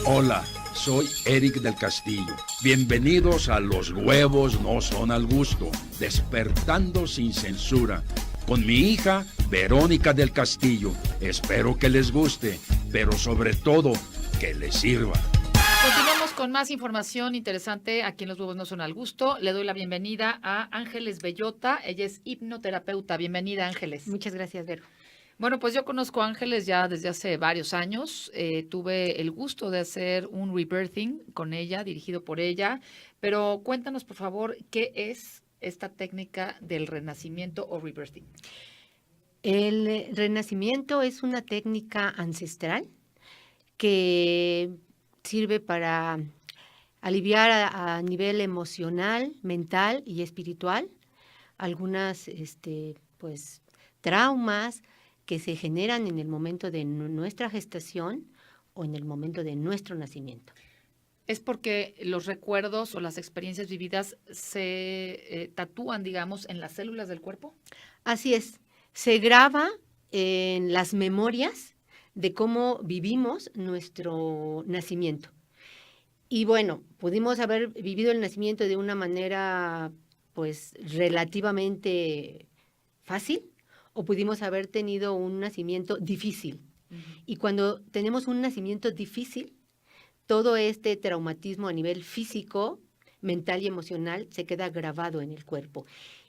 Hola, soy Eric del Castillo. Bienvenidos a Los huevos no son al gusto, despertando sin censura. Con mi hija, Verónica del Castillo. Espero que les guste, pero sobre todo, que les sirva. Continuamos con más información interesante aquí en Los huevos no son al gusto. Le doy la bienvenida a Ángeles Bellota. Ella es hipnoterapeuta. Bienvenida, Ángeles. Muchas gracias, Vero. Bueno, pues yo conozco a Ángeles ya desde hace varios años. Tuve el gusto de hacer un rebirthing con ella, dirigido por ella. Pero cuéntanos, por favor, ¿qué es esta técnica del renacimiento o rebirthing? El renacimiento es una técnica ancestral que sirve para aliviar a nivel emocional, mental y espiritual algunas pues, traumas que se generan en el momento de nuestra gestación o en el momento de nuestro nacimiento. ¿Es porque los recuerdos o las experiencias vividas se tatúan, digamos, en las células del cuerpo? Así es, se graba en las memorias de cómo vivimos nuestro nacimiento. Y bueno, pudimos haber vivido el nacimiento de una manera pues relativamente fácil o pudimos haber tenido un nacimiento difícil. Y cuando tenemos un nacimiento difícil, todo este traumatismo a nivel físico, mental y emocional se queda grabado en el cuerpo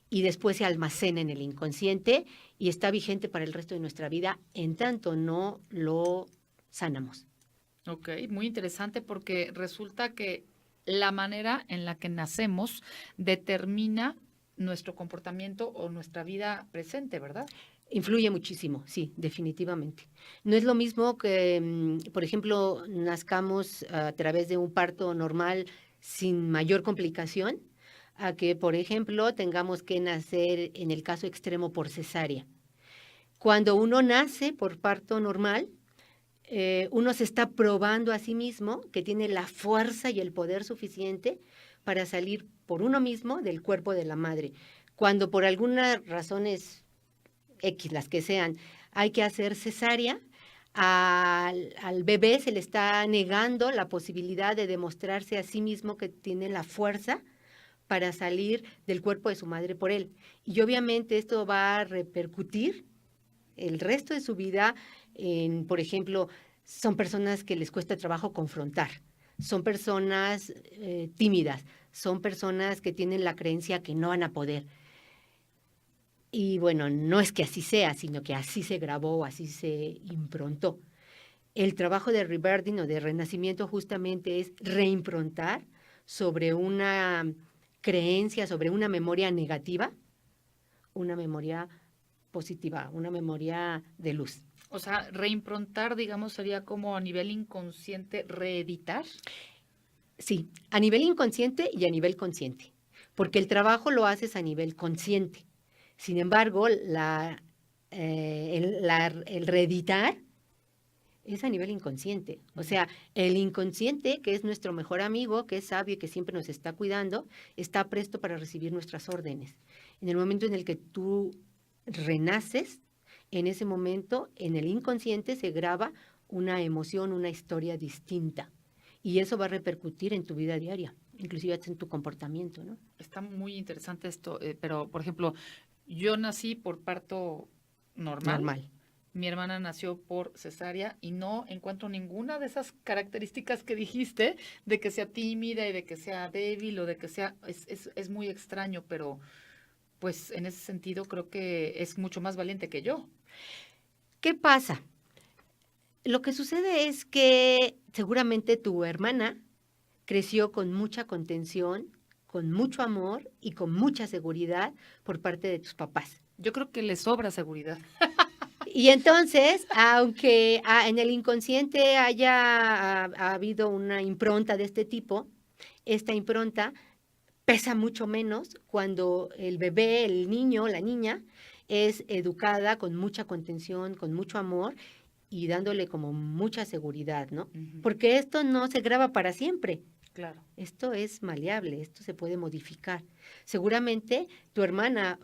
y después se almacena en el inconsciente y está vigente para el resto de nuestra vida en tanto no lo sanamos. Ok, muy interesante porque resulta que la manera en la que nacemos determina nuestro comportamiento o nuestra vida presente, ¿verdad? Influye muchísimo, sí, definitivamente. No es lo mismo que, por ejemplo, nazcamos a través de un parto normal sin mayor complicación, a que, por ejemplo, tengamos que nacer, en el caso extremo, por cesárea. Cuando uno nace por parto normal, uno se está probando a sí mismo que tiene la fuerza y el poder suficiente para salir por uno mismo del cuerpo de la madre. Cuando por algunas razones X, las que sean, hay que hacer cesárea, al bebé se le está negando la posibilidad de demostrarse a sí mismo que tiene la fuerza para salir del cuerpo de su madre por él. Y obviamente esto va a repercutir el resto de su vida en, por ejemplo, son personas que les cuesta trabajo confrontar, son personas tímidas, son personas que tienen la creencia que no van a poder. Y bueno, no es que así sea, sino que así se grabó, así se improntó. El trabajo de rebirthing o de renacimiento justamente es reimprontar sobre una creencia, sobre una memoria negativa, una memoria positiva, una memoria de luz. O sea, reimprontar, digamos, sería como a nivel inconsciente reeditar. Sí, a nivel inconsciente y a nivel consciente, porque el trabajo lo haces a nivel consciente. Sin embargo, el reeditar es a nivel inconsciente. O sea, el inconsciente, que es nuestro mejor amigo, que es sabio y que siempre nos está cuidando, está presto para recibir nuestras órdenes. En el momento en el que tú renaces, en ese momento, en el inconsciente se graba una emoción, una historia distinta. Y eso va a repercutir en tu vida diaria, inclusive en tu comportamiento, ¿no? Está muy interesante esto, pero, por ejemplo, yo nací por parto normal. Mi hermana nació por cesárea y no encuentro ninguna de esas características que dijiste de que sea tímida y de que sea débil o de que sea... Es muy extraño, pero pues en ese sentido creo que es mucho más valiente que yo. ¿Qué pasa? Lo que sucede es que seguramente tu hermana creció con mucha contención, con mucho amor y con mucha seguridad por parte de tus papás. Yo creo que le sobra seguridad. Y entonces, aunque en el inconsciente haya habido una impronta de este tipo, esta impronta pesa mucho menos cuando el bebé, el niño, la niña, es educada con mucha contención, con mucho amor y dándole como mucha seguridad, ¿no? Ujú. Porque esto no se graba para siempre. Claro. Esto es maleable, esto se puede modificar. Seguramente tu hermana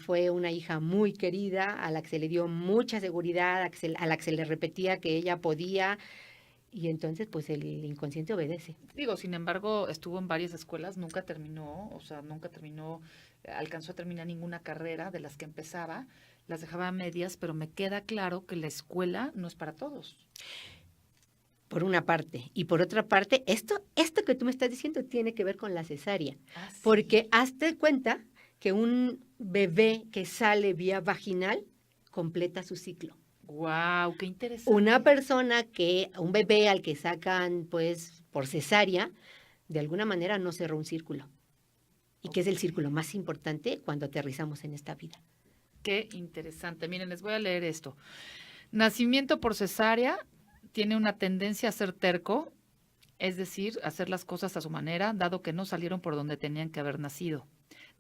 fue una hija muy querida, a la que se le dio mucha seguridad, a la que se le repetía que ella podía, Y entonces, pues el inconsciente obedece. Digo, sin embargo, estuvo en varias escuelas, nunca terminó, alcanzó a terminar ninguna carrera de las que empezaba, las dejaba a medias, pero me queda claro que la escuela no es para todos. Por una parte. Y por otra parte, esto que tú me estás diciendo tiene que ver con la cesárea. ¿Sí? Porque hazte cuenta que un bebé que sale vía vaginal completa su ciclo. ¡Guau! ¡Qué interesante! Un bebé al que sacan, pues, por cesárea, de alguna manera no cerró un círculo. Y que es el círculo más importante cuando aterrizamos en esta vida. ¡Qué interesante! Miren, les voy a leer esto. Nacimiento por cesárea tiene una tendencia a ser terco, es decir, hacer las cosas a su manera, dado que no salieron por donde tenían que haber nacido.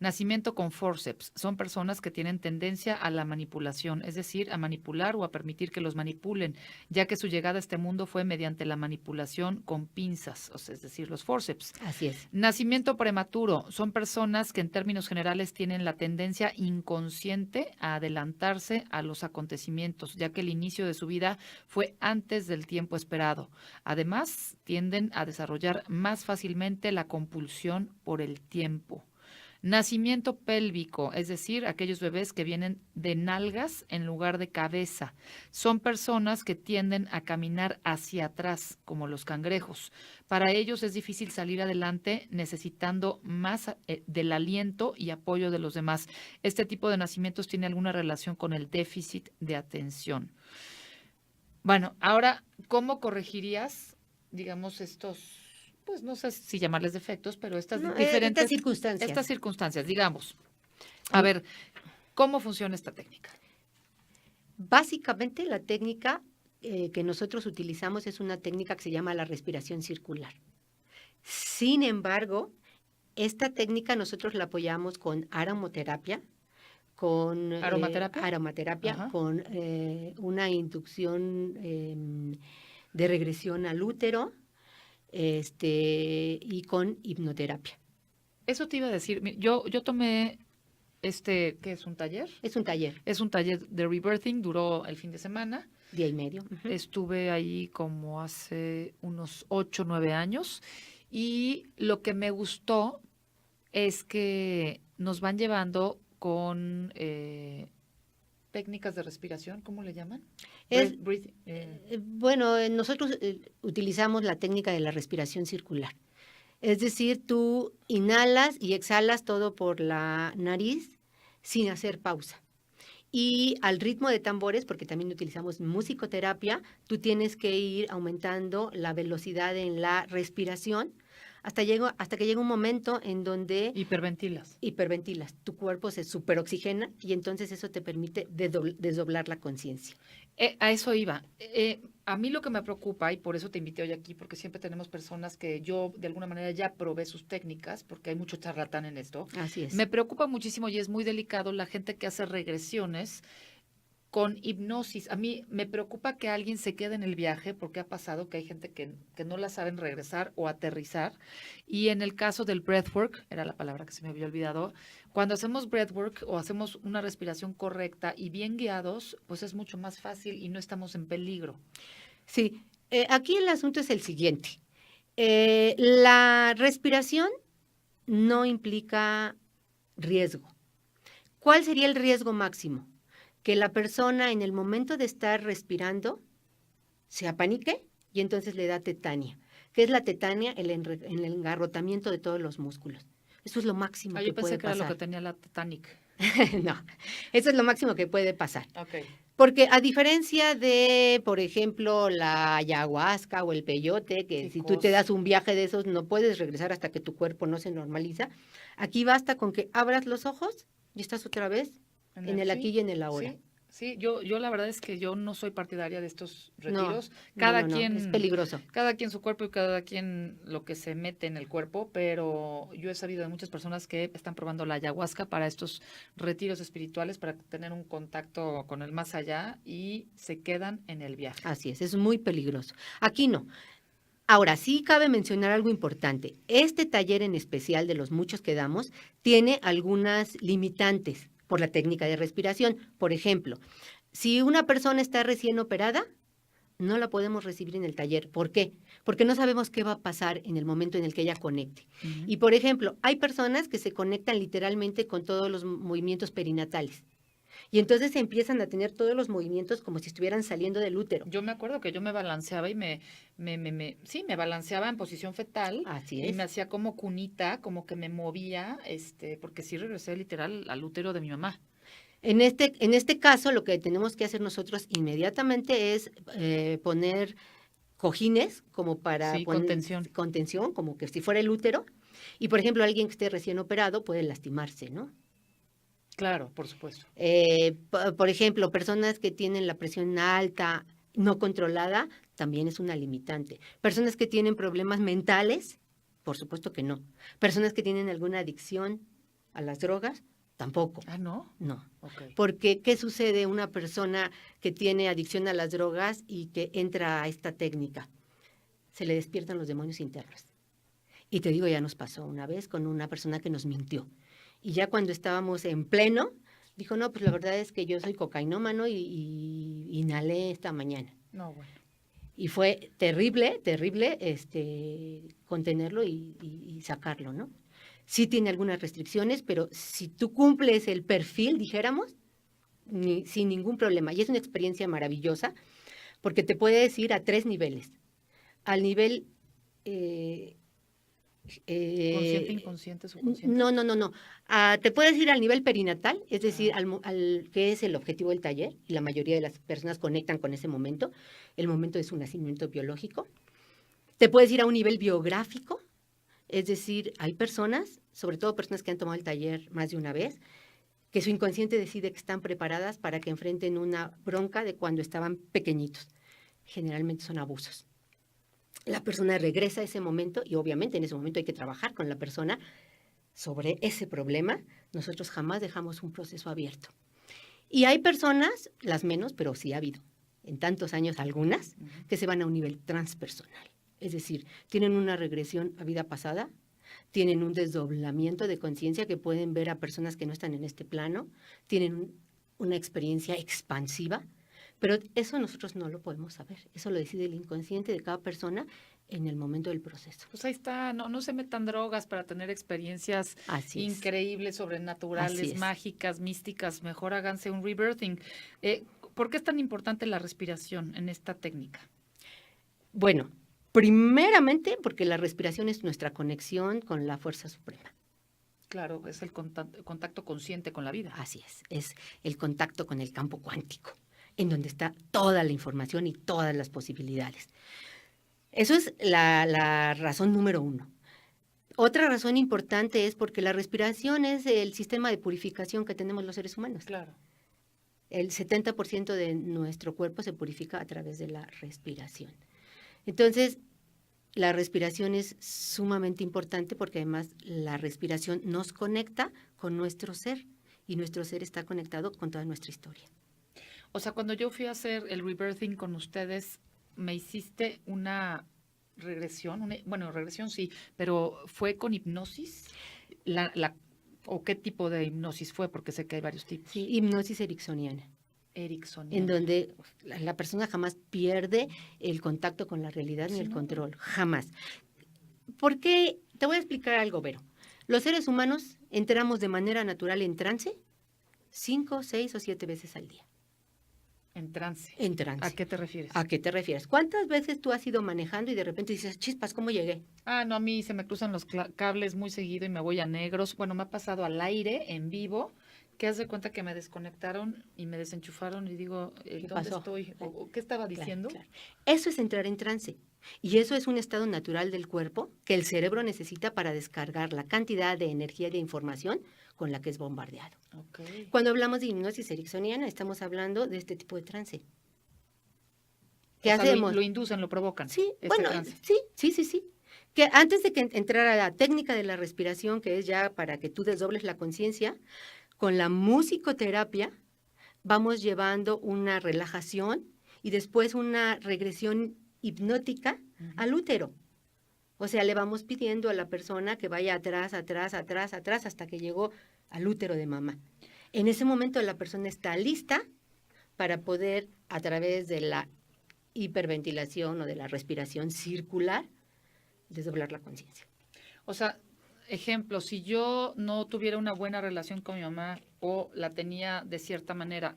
Nacimiento con forceps. Son personas que tienen tendencia a la manipulación, es decir, a manipular o a permitir que los manipulen, ya que su llegada a este mundo fue mediante la manipulación con pinzas, es decir, los forceps. Así es. Nacimiento prematuro. Son personas que en términos generales tienen la tendencia inconsciente a adelantarse a los acontecimientos, ya que el inicio de su vida fue antes del tiempo esperado. Además, tienden a desarrollar más fácilmente la compulsión por el tiempo. Nacimiento pélvico, es decir, aquellos bebés que vienen de nalgas en lugar de cabeza. Son personas que tienden a caminar hacia atrás, como los cangrejos. Para ellos es difícil salir adelante necesitando más del aliento y apoyo de los demás. Este tipo de nacimientos tiene alguna relación con el déficit de atención. Bueno, ahora, ¿cómo corregirías, digamos, estos... pues no sé si llamarles defectos, pero estas diferentes circunstancias, digamos. A ver, ¿cómo funciona esta técnica? Básicamente la técnica que nosotros utilizamos es una técnica que se llama la respiración circular. Sin embargo, esta técnica nosotros la apoyamos con aromaterapia, con una inducción de regresión al útero, y con hipnoterapia. Eso te iba a decir. Yo tomé ¿qué es un taller? Es un taller. Es un taller de rebirthing, duró el fin de semana. Día y medio. Uh-huh. Estuve ahí como hace unos 8, 9 años y lo que me gustó es que nos van llevando con técnicas de respiración, ¿cómo le llaman? Bueno, nosotros utilizamos la técnica de la respiración circular. Es decir, tú inhalas y exhalas todo por la nariz sin hacer pausa. Y al ritmo de tambores, porque también utilizamos musicoterapia, tú tienes que ir aumentando la velocidad en la respiración hasta que llega un momento en donde... Hiperventilas. Tu cuerpo se superoxigena y entonces eso te permite desdoblar la conciencia. A eso iba. A mí lo que me preocupa, y por eso te invité hoy aquí, porque siempre tenemos personas que yo de alguna manera ya probé sus técnicas, porque hay mucho charlatán en esto. Así es. Me preocupa muchísimo y es muy delicado la gente que hace regresiones con hipnosis. A mí me preocupa que alguien se quede en el viaje, porque ha pasado que hay gente que no la saben regresar o aterrizar. Y en el caso del breathwork, era la palabra que se me había olvidado, cuando hacemos breathwork o hacemos una respiración correcta y bien guiados, pues es mucho más fácil y no estamos en peligro. Sí, aquí el asunto es el siguiente. La respiración no implica riesgo. ¿Cuál sería el riesgo máximo? Que la persona en el momento de estar respirando se apanique y entonces le da tetania. ¿Qué es la tetania? El engarrotamiento de todos los músculos. Eso es lo máximo que puede pasar. Yo pensé que era lo que tenía la Titanic. No, eso es lo máximo que puede pasar. Okay. Porque a diferencia de, por ejemplo, la ayahuasca o el peyote, que si tú te das un viaje de esos no puedes regresar hasta que tu cuerpo no se normaliza, aquí basta con que abras los ojos y estás otra vez en el aquí y en el ahora. Sí, yo la verdad es que yo no soy partidaria de estos retiros. No, quien es peligroso. Cada quien su cuerpo y cada quien lo que se mete en el cuerpo, pero yo he sabido de muchas personas que están probando la ayahuasca para estos retiros espirituales, para tener un contacto con el más allá y se quedan en el viaje. Así es muy peligroso. Aquí no. Ahora, sí cabe mencionar algo importante. Este taller en especial, de los muchos que damos, tiene algunas limitantes por la técnica de respiración. Por ejemplo, si una persona está recién operada, no la podemos recibir en el taller. ¿Por qué? Porque no sabemos qué va a pasar en el momento en el que ella conecte. Ujú. Y, por ejemplo, hay personas que se conectan literalmente con todos los movimientos perinatales. Y entonces empiezan a tener todos los movimientos como si estuvieran saliendo del útero. Yo me acuerdo que yo me balanceaba y me balanceaba en posición fetal. Así y es. me hacía como cunita, como que me movía, porque sí regresé literal al útero de mi mamá. En este caso, lo que tenemos que hacer nosotros inmediatamente es poner cojines como para Sí, poner contención. contención, como que si fuera el útero. Y, por ejemplo, alguien que esté recién operado puede lastimarse, ¿no? Claro, por supuesto. Por ejemplo, personas que tienen la presión alta, no controlada, también es una limitante. Personas que tienen problemas mentales, por supuesto que no. Personas que tienen alguna adicción a las drogas, tampoco. Ah, ¿no? No. Ok. Porque, ¿qué sucede una persona que tiene adicción a las drogas y que entra a esta técnica? Se le despiertan los demonios internos. Y te digo, ya nos pasó una vez con una persona que nos mintió. Y ya cuando estábamos en pleno, dijo, no, pues la verdad es que yo soy cocainómano y inhalé esta mañana. No, bueno. Y fue terrible, terrible contenerlo y sacarlo, ¿no? Sí tiene algunas restricciones, pero si tú cumples el perfil, dijéramos, sin ningún problema. Y es una experiencia maravillosa porque te puedes ir a 3 niveles. Al nivel ¿Consciente, inconsciente, subconsciente? No. Te puedes ir al nivel perinatal, es decir, que es el objetivo del taller, y la mayoría de las personas conectan con ese momento, el momento de su nacimiento biológico. Te puedes ir a un nivel biográfico, es decir, hay personas, sobre todo personas que han tomado el taller más de una vez, que su inconsciente decide que están preparadas para que enfrenten una bronca de cuando estaban pequeñitos. Generalmente son abusos. La persona regresa a ese momento y obviamente en ese momento hay que trabajar con la persona sobre ese problema. Nosotros jamás dejamos un proceso abierto. Y hay personas, las menos, pero sí ha habido, en tantos años algunas, que se van a un nivel transpersonal. Es decir, tienen una regresión a vida pasada, tienen un desdoblamiento de conciencia que pueden ver a personas que no están en este plano, tienen una experiencia expansiva. Pero eso nosotros no lo podemos saber. Eso lo decide el inconsciente de cada persona en el momento del proceso. Pues ahí está, no se metan drogas para tener experiencias increíbles, sobrenaturales, mágicas, místicas. Mejor háganse un rebirthing. ¿Por qué es tan importante la respiración en esta técnica? Bueno, primeramente porque la respiración es nuestra conexión con la fuerza suprema. Claro, es el contacto consciente con la vida. Así es el contacto con el campo cuántico, en donde está toda la información y todas las posibilidades. Eso es la razón número 1. Otra razón importante es porque la respiración es el sistema de purificación que tenemos los seres humanos. Claro. El 70% de nuestro cuerpo se purifica a través de la respiración. Entonces, la respiración es sumamente importante porque además la respiración nos conecta con nuestro ser y nuestro ser está conectado con toda nuestra historia. O sea, cuando yo fui a hacer el rebirthing con ustedes, me hiciste una regresión, regresión sí, pero ¿fue con hipnosis? ¿O qué tipo de hipnosis fue? Porque sé que hay varios tipos. Sí, hipnosis ericksoniana. Ericksoniana. En donde la persona jamás pierde el contacto con la realidad ni el control, jamás. ¿Por qué? Te voy a explicar algo, Vero. Los seres humanos entramos de manera natural en trance 5, 6 o 7 veces al día. En trance. En trance. ¿A qué te refieres? ¿A qué te refieres? ¿Cuántas veces tú has ido manejando y de repente dices, chispas, ¿cómo llegué? No, a mí se me cruzan los cables muy seguido y me voy a negros. Bueno, me ha pasado al aire, en vivo, que haz de cuenta que me desconectaron y me desenchufaron y digo, ¿dónde pasó? Estoy? ¿O qué estaba diciendo? Claro. Eso es entrar en trance. Y eso es un estado natural del cuerpo que el cerebro necesita para descargar la cantidad de energía y de información con la que es bombardeado. Okay. Cuando hablamos de hipnosis ericksoniana, estamos hablando de este tipo de trance. ¿Qué hacemos? Lo inducen, lo provocan. Sí, bueno, trance. Sí. Que antes de que entrara la técnica de la respiración, que es ya para que tú desdobles la conciencia, con la musicoterapia vamos llevando una relajación y después una regresión hipnótica al útero. O sea, le vamos pidiendo a la persona que vaya atrás, hasta que llegó al útero de mamá. En ese momento la persona está lista para poder, a través de la hiperventilación o de la respiración circular, desdoblar la conciencia. O sea, ejemplo, si yo no tuviera una buena relación con mi mamá o la tenía de cierta manera,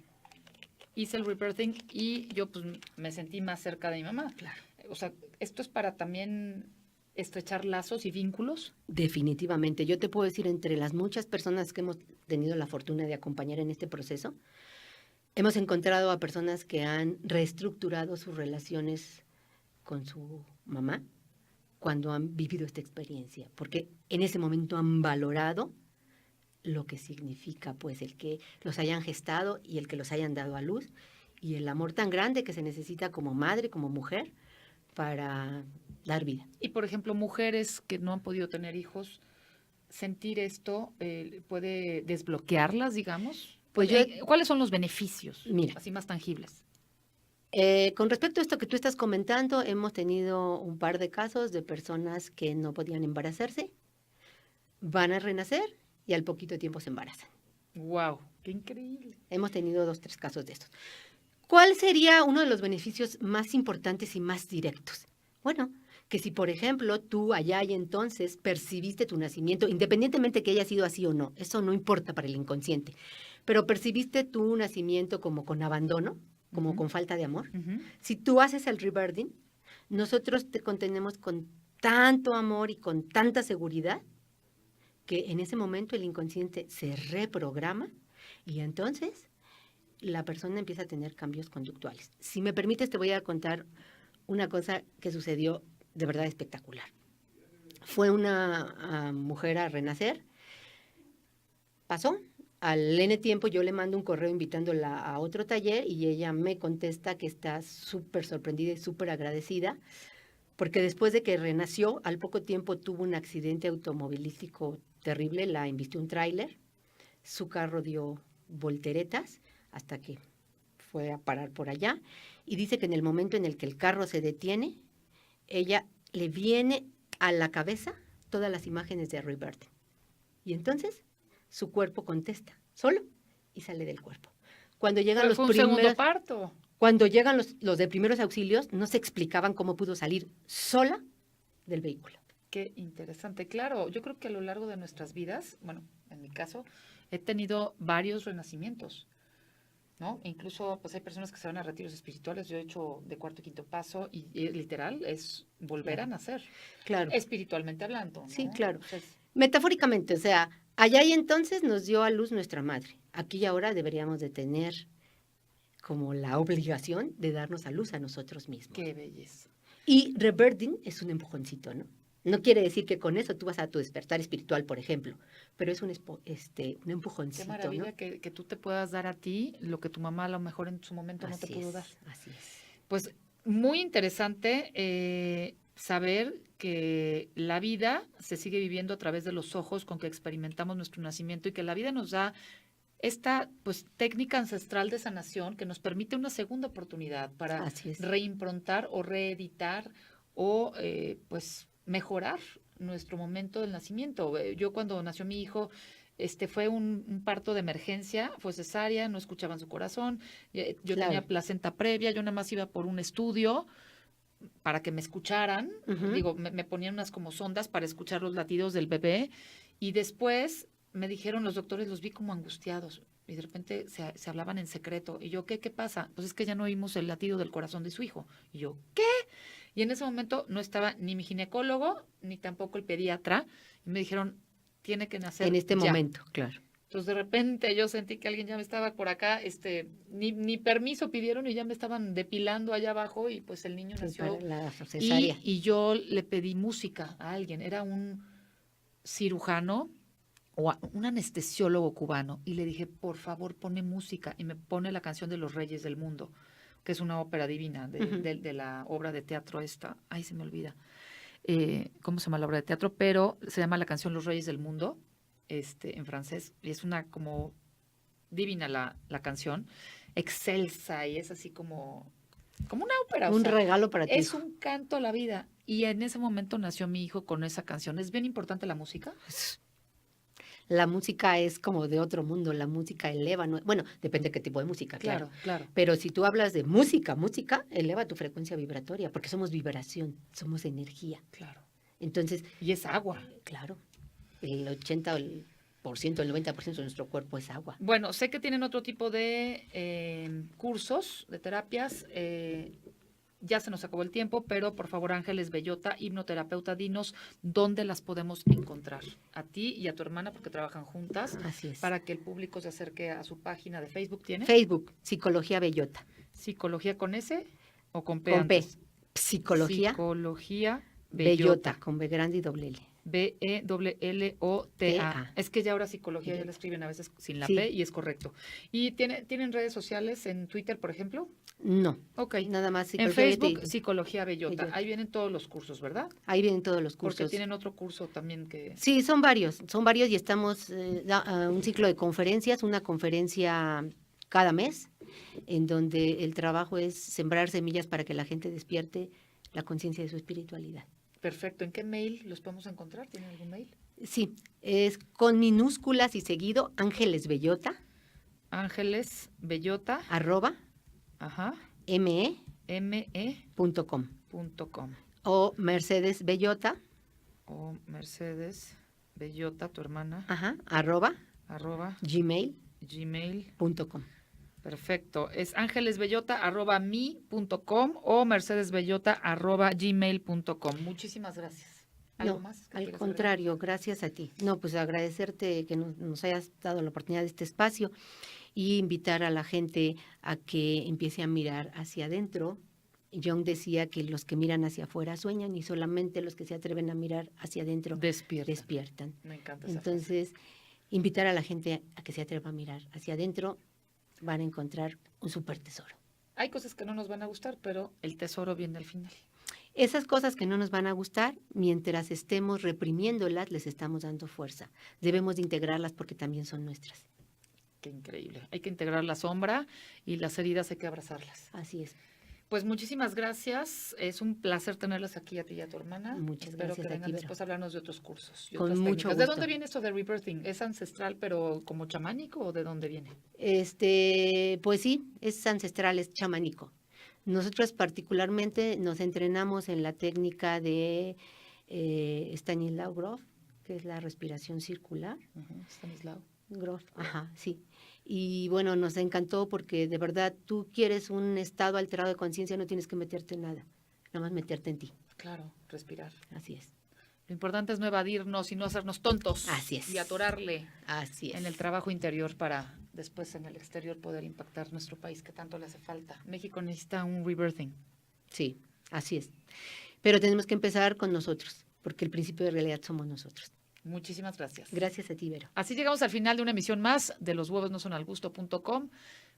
hice el rebirthing y yo pues me sentí más cerca de mi mamá. Claro. O sea, esto es para también estrechar lazos y vínculos. Definitivamente. Yo te puedo decir, entre las muchas personas que hemos tenido la fortuna de acompañar en este proceso, hemos encontrado a personas que han reestructurado sus relaciones con su mamá cuando han vivido esta experiencia, porque en ese momento han valorado lo que significa pues el que los hayan gestado y el que los hayan dado a luz y el amor tan grande que se necesita como madre, como mujer, para dar vida. Y por ejemplo, mujeres que no han podido tener hijos, sentir esto puede desbloquearlas, digamos. Pues ¿Cuáles son los beneficios, mira, así más tangibles? Con respecto a esto que tú estás comentando, hemos tenido un par de casos de personas que no podían embarazarse, van a renacer y al poquito tiempo se embarazan. ¡Wow! ¡Qué increíble! Hemos tenido 2, 3 casos de estos. ¿Cuál sería uno de los beneficios más importantes y más directos? Bueno, que si, por ejemplo, tú allá y entonces percibiste tu nacimiento, independientemente que haya sido así o no, eso no importa para el inconsciente, pero percibiste tu nacimiento como con abandono, como con falta de amor. Si tú haces el rebirthing, nosotros te contenemos con tanto amor y con tanta seguridad que en ese momento el inconsciente se reprograma y entonces la persona empieza a tener cambios conductuales. Si me permites, te voy a contar una cosa que sucedió de verdad espectacular. Fue una mujer a renacer, pasó. Al N tiempo yo le mando un correo invitándola a otro taller y ella me contesta que está súper sorprendida y súper agradecida porque después de que renació, al poco tiempo tuvo un accidente automovilístico terrible, la embistió un tráiler, su carro dio volteretas hasta que fue a parar por allá y dice que en el momento en el que el carro se detiene, ella le viene a la cabeza todas las imágenes de Rebirth. Y entonces su cuerpo contesta solo y sale del cuerpo. Cuando llegan los primeros segundo parto. Cuando llegan los de primeros auxilios, no se explicaban cómo pudo salir sola del vehículo. Qué interesante. Claro, yo creo que a lo largo de nuestras vidas, bueno, en mi caso, he tenido varios renacimientos, ¿no? Incluso, pues hay personas que se van a retiros espirituales. Yo he hecho de 4º y 5º paso y literal es volver a nacer. Claro. Espiritualmente hablando, ¿no? Sí, claro. Entonces, metafóricamente, o sea, allá y entonces nos dio a luz nuestra madre. Aquí y ahora deberíamos de tener como la obligación de darnos a luz a nosotros mismos. Qué belleza. Y rebirthing es un empujoncito, ¿no? No quiere decir que con eso tú vas a tu despertar espiritual, por ejemplo, pero es un empujoncito. Qué maravilla, ¿no? que tú te puedas dar a ti lo que tu mamá a lo mejor en su momento no te pudo dar. Así es. Pues muy interesante saber que la vida se sigue viviendo a través de los ojos con que experimentamos nuestro nacimiento y que la vida nos da esta pues técnica ancestral de sanación que nos permite una segunda oportunidad para reimprontar o reeditar o pues mejorar nuestro momento del nacimiento. Yo cuando nació mi hijo, fue un parto de emergencia, fue cesárea, no escuchaban su corazón, yo tenía placenta previa, yo nada más iba por un estudio para que me escucharan, digo, me ponían unas como sondas para escuchar los latidos del bebé y después me dijeron los doctores, los vi como angustiados y de repente se hablaban en secreto y yo, ¿qué pasa? Pues es que ya no oímos el latido del corazón de su hijo y yo, ¿qué? Y en ese momento no estaba ni mi ginecólogo ni tampoco el pediatra y me dijeron, tiene que nacer en este momento, claro. Entonces de repente yo sentí que alguien ya me estaba por acá, ni permiso pidieron y ya me estaban depilando allá abajo y pues el niño nació. La cesárea. Y yo le pedí música a alguien, era un cirujano o un anestesiólogo cubano y le dije, por favor, ponme música y me pone la canción de Los Reyes del Mundo, que es una ópera divina de la obra de teatro esta, ay se me olvida, ¿cómo se llama la obra de teatro? Pero se llama la canción Los Reyes del Mundo. En francés, y es una como divina la canción, excelsa, y es así como una ópera. Un regalo para ti. Es un canto a la vida. Y en ese momento nació mi hijo con esa canción. ¿Es bien importante la música? La música es como de otro mundo, la música eleva, bueno, depende de qué tipo de música, claro. Claro. Pero si tú hablas de música, eleva tu frecuencia vibratoria, porque somos vibración, somos energía. Claro. Entonces. Y es agua. Claro. El 80%, el 90% de nuestro cuerpo es agua. Bueno, sé que tienen otro tipo de cursos, de terapias. Ya se nos acabó el tiempo, pero por favor, Ángeles Bellota, hipnoterapeuta, dinos dónde las podemos encontrar. A ti y a tu hermana, porque trabajan juntas. Así es. Para que el público se acerque a su página de Facebook. ¿Tiene? Facebook, Psicología Bellota. ¿Psicología con S o con P? Con antes? P. Psicología Bellota. Con B grande y doble L. Bellota. Es que ya ahora psicología ya la escriben a veces sin la P y es correcto. ¿Y tienen redes sociales en Twitter, por ejemplo? No. Ok. Nada más en Facebook, Psicología Bellota. Ahí vienen todos los cursos, ¿verdad? Ahí vienen todos los cursos. Porque tienen otro curso también que... Sí, son varios y estamos un ciclo de conferencias, una conferencia cada mes, en donde el trabajo es sembrar semillas para que la gente despierte la conciencia de su espiritualidad. Perfecto. ¿En qué mail los podemos encontrar? ¿Tienen algún mail? Sí, es con minúsculas y seguido, Ángeles Bellota. Ángeles Bellota. me.com. O Mercedes Bellota. tu hermana. gmail.com. Perfecto. Es ángelesbellota@mi.com o mercedesbellota@gmail.com. Muchísimas gracias. ¿Algo más? Al contrario, gracias a ti. No, pues agradecerte que nos hayas dado la oportunidad de este espacio y invitar a la gente a que empiece a mirar hacia adentro. Jung decía que los que miran hacia afuera sueñan y solamente los que se atreven a mirar hacia adentro despiertan. Me encanta esa Entonces, invitar a la gente a que se atreva a mirar hacia adentro, van a encontrar un súper tesoro. Hay cosas que no nos van a gustar, pero el tesoro viene al final. Esas cosas que no nos van a gustar, mientras estemos reprimiéndolas, les estamos dando fuerza. Debemos de integrarlas porque también son nuestras. Qué increíble. Hay que integrar la sombra y las heridas hay que abrazarlas. Así es. Pues muchísimas gracias. Es un placer tenerlas aquí a ti y a tu hermana. Muchas Espero gracias que vengan a ti, después a hablarnos de otros cursos. Con mucho gusto. ¿De dónde viene esto de rebirthing? ¿Es ancestral pero como chamánico o de dónde viene? Pues sí, es ancestral, es chamánico. Nosotros particularmente nos entrenamos en la técnica de Stanislav Grof, que es la respiración circular. Stanislav Grof, sí. Y bueno, nos encantó porque de verdad tú quieres un estado alterado de conciencia, no tienes que meterte en nada, nada más meterte en ti. Claro, respirar. Así es. Lo importante es no evadirnos y no hacernos tontos. Así es. Y atorarle Así es. en el trabajo interior para después en el exterior poder impactar nuestro país que tanto le hace falta. México necesita un rebirthing. Sí, así es. Pero tenemos que empezar con nosotros, porque el principio de realidad somos nosotros. Muchísimas gracias. Gracias a ti, Vero. Así llegamos al final de una emisión más de loshuevosnosonalgusto.com.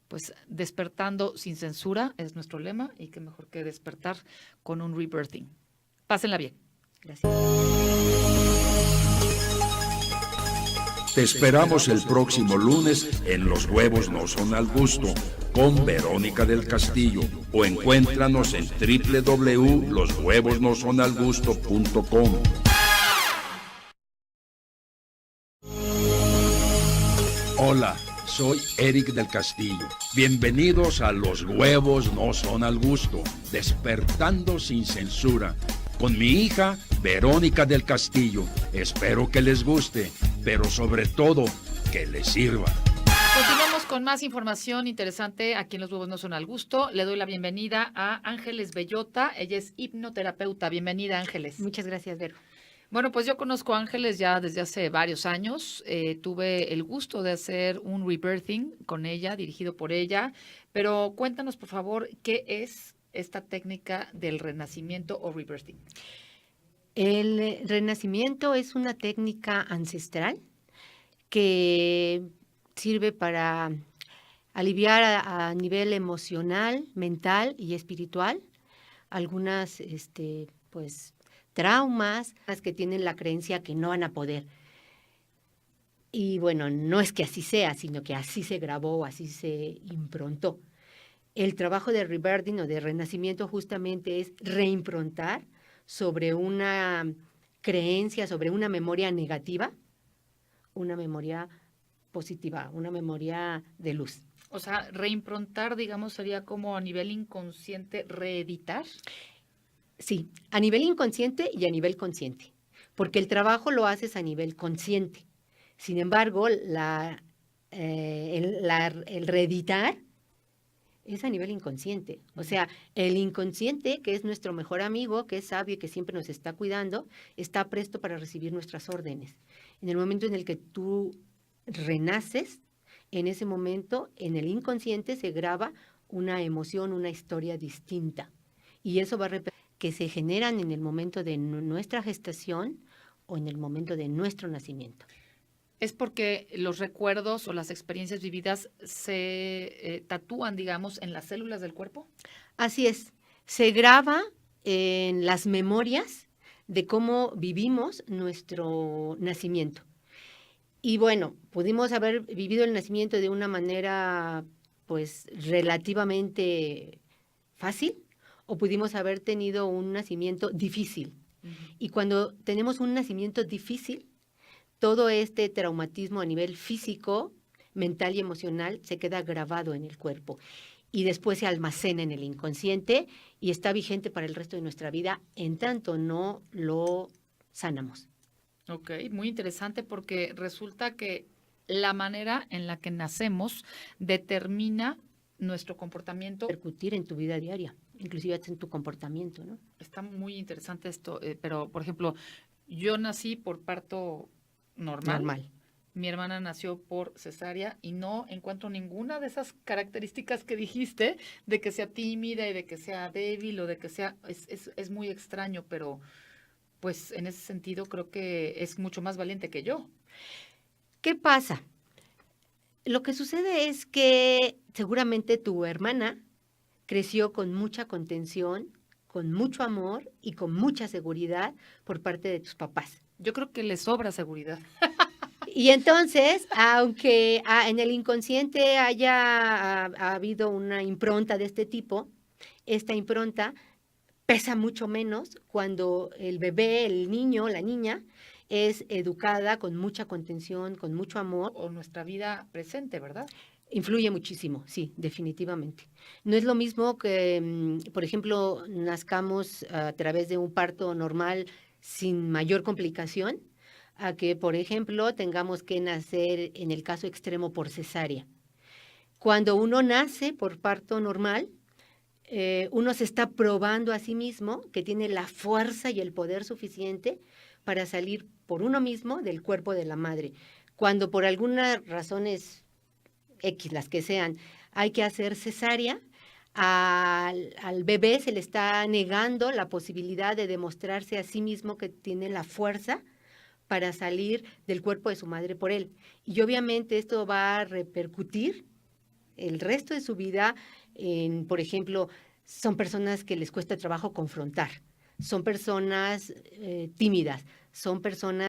Pues despertando sin censura es nuestro lema y qué mejor que despertar con un rebirthing. Pásenla bien. Gracias. Te esperamos el próximo lunes en Los Huevos No Son Al Gusto con Verónica del Castillo o encuéntranos en www.loshuevosnosonalgusto.com. Hola, soy Eric del Castillo. Bienvenidos a Los Huevos No Son Al Gusto, despertando sin censura, con mi hija Verónica del Castillo. Espero que les guste, pero sobre todo que les sirva. Continuamos con más información interesante aquí en Los Huevos No Son Al Gusto. Le doy la bienvenida a Ángeles Bellota. Ella es hipnoterapeuta. Bienvenida, Ángeles. Muchas gracias, Vero. Bueno, pues yo conozco a Ángeles ya desde hace varios años. Tuve el gusto de hacer un rebirthing con ella, dirigido por ella. Pero cuéntanos, por favor, ¿qué es esta técnica del renacimiento o rebirthing? El renacimiento es una técnica ancestral que sirve para aliviar a nivel emocional, mental y espiritual algunas traumas que tienen la creencia que no van a poder. Y bueno, no es que así sea, sino que así se grabó, así se improntó. El trabajo de rebirthing o de renacimiento justamente es reimprontar sobre una creencia, sobre una memoria negativa, una memoria positiva, una memoria de luz. O sea, reimprontar, digamos, sería como a nivel inconsciente reeditar. Sí, a nivel inconsciente y a nivel consciente, porque el trabajo lo haces a nivel consciente. Sin embargo, el reeditar es a nivel inconsciente. O sea, el inconsciente, que es nuestro mejor amigo, que es sabio y que siempre nos está cuidando, está presto para recibir nuestras órdenes. En el momento en el que tú renaces, en ese momento, en el inconsciente se graba una emoción, una historia distinta. Y eso va a repetir que se generan en el momento de nuestra gestación o en el momento de nuestro nacimiento. Es porque los recuerdos o las experiencias vividas se tatúan, digamos, en las células del cuerpo. Así es, se graba en las memorias de cómo vivimos nuestro nacimiento. Y bueno, pudimos haber vivido el nacimiento de una manera, pues, relativamente fácil, o pudimos haber tenido un nacimiento difícil. Y cuando tenemos un nacimiento difícil, todo este traumatismo a nivel físico, mental y emocional se queda grabado en el cuerpo y después se almacena en el inconsciente y está vigente para el resto de nuestra vida en tanto no lo sanamos. Ok, muy interesante porque resulta que la manera en la que nacemos determina nuestro comportamiento. Repercutir en tu vida diaria, inclusive hasta en tu comportamiento, ¿no? Está muy interesante esto, pero por ejemplo, yo nací por parto normal. Mi hermana nació por cesárea y no encuentro ninguna de esas características que dijiste, de que sea tímida y de que sea débil o de que sea, es muy extraño, pero pues en ese sentido creo que es mucho más valiente que yo. ¿Qué pasa? Lo que sucede es que seguramente tu hermana creció con mucha contención, con mucho amor y con mucha seguridad por parte de tus papás. Yo creo que le sobra seguridad. Y entonces, aunque en el inconsciente haya habido una impronta de este tipo, esta impronta pesa mucho menos cuando el bebé, el niño, la niña, es educada con mucha contención, con mucho amor. O nuestra vida presente, ¿verdad? Influye muchísimo, sí, definitivamente. No es lo mismo que, por ejemplo, nazcamos a través de un parto normal sin mayor complicación, a que, por ejemplo, tengamos que nacer, en el caso extremo, por cesárea. Cuando uno nace por parto normal, uno se está probando a sí mismo que tiene la fuerza y el poder suficiente para salir por uno mismo del cuerpo de la madre. Cuando por algunas razones X, las que sean, hay que hacer cesárea, al bebé se le está negando la posibilidad de demostrarse a sí mismo que tiene la fuerza para salir del cuerpo de su madre por él. Y obviamente esto va a repercutir el resto de su vida en, por ejemplo, son personas que les cuesta trabajo confrontar, son personas tímidas, son personas